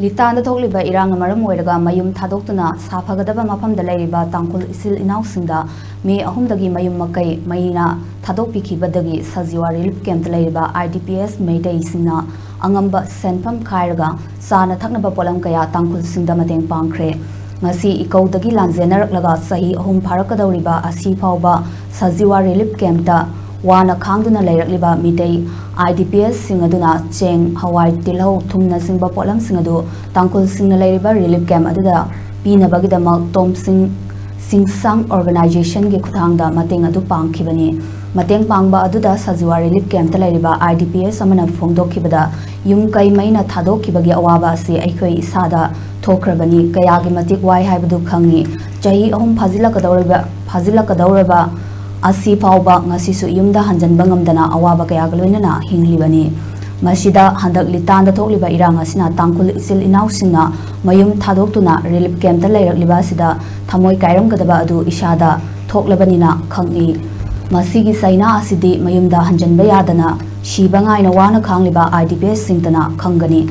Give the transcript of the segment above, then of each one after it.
Litanda thokliba irang maram oiraga mayum thadokuna safagadaba mafamda leiriba Tangkhul isil inaw singda me ahumdagi mayum makai maina thadokpikibadagi Sajiwa Relief camp leiriba IDPs Meetei singna angamba senfam khairaga sana thaknaba polam kaya Tangkhul singda mateng pangkhare ngasi ikaudagi lanjenaraklaga sahi ahum pharakadawriba asi phawba Sajiwa Relief camp ta wana khangduna leirakliba Meetei IDPs singaduna cheng hawai tilhau thumna singba polam singadu Tangkhul singna leiriba relief camp aduda pinabagidamak tom singsang organization ge khuthangda mateng adu pangkhibani mateng pangba aduda Sajiwa Relief camp ta leiriba IDPs amana phongdokhibada yum kai maina thadokhibagi awaba ase aikhoi isada thokrabani kayagi matik wai haibadu khangi chahi ahum phazilakadawraba asi phawba ngasisu yumda hanjanba ngamdana awaba kaya galoinana hinglibani masida handak litanda thokliba irang asina Tangkhul isil inaw singna mayum thadoktuna relief camp ta leirakliba sida thamoi kairamgadaba adu isada thoklabanina khangi masigi saina asidi mayumda hanjanba yadana shiba ngaina wana khangliba IDPs singtana khangani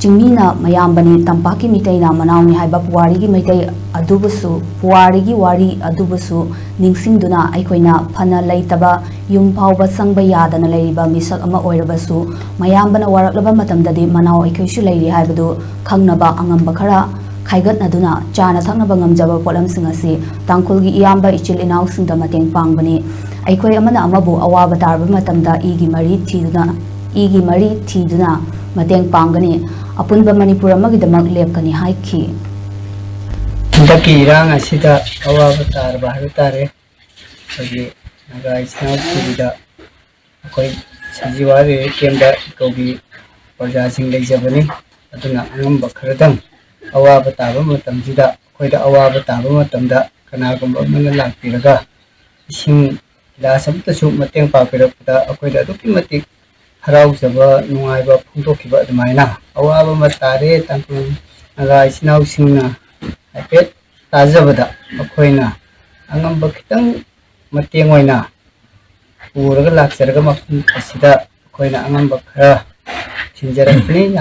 Jingmina mayambani tampaki Meetei na manawni haiba puwarigi Meetei adubusu puwarigi wari adubusu ningsingduna aikoina phana leitaba yum phawba sangba yadana leiriba misak ama oirabasu mayambana waraklaba matamdadi manaw aikoisu leiri haibadu khangnaba angamba khara khaigatnaduna chana thaknaba ngamjaba polamsing asi Tangkhulgi iyamba ichil inaw singda mateng pangbani aikoi amana amabu awaba tarba matamda igi mari thiduna mateng pangani apunba Manipur amagidamak lepkani haiki Daki irang asida awaba tarba harutare agi naga isnaw sida akoi Sajiwa Relief camp kogi parja sing leijabani aduna angamba kharadang awaba tarba matamjida koida awaba tarba matamda kanagumba mana lakpiraga ising lasabta su mateng papirakda akoida aduki matik harau jaba nungaiba phungtokhiba admaina awaba matare Tangkhul naga isnaw singna apet tajabada akoina angamba khitang mateng oina puraga lakjaraga mafum asida akoina angamba khara thinjarapni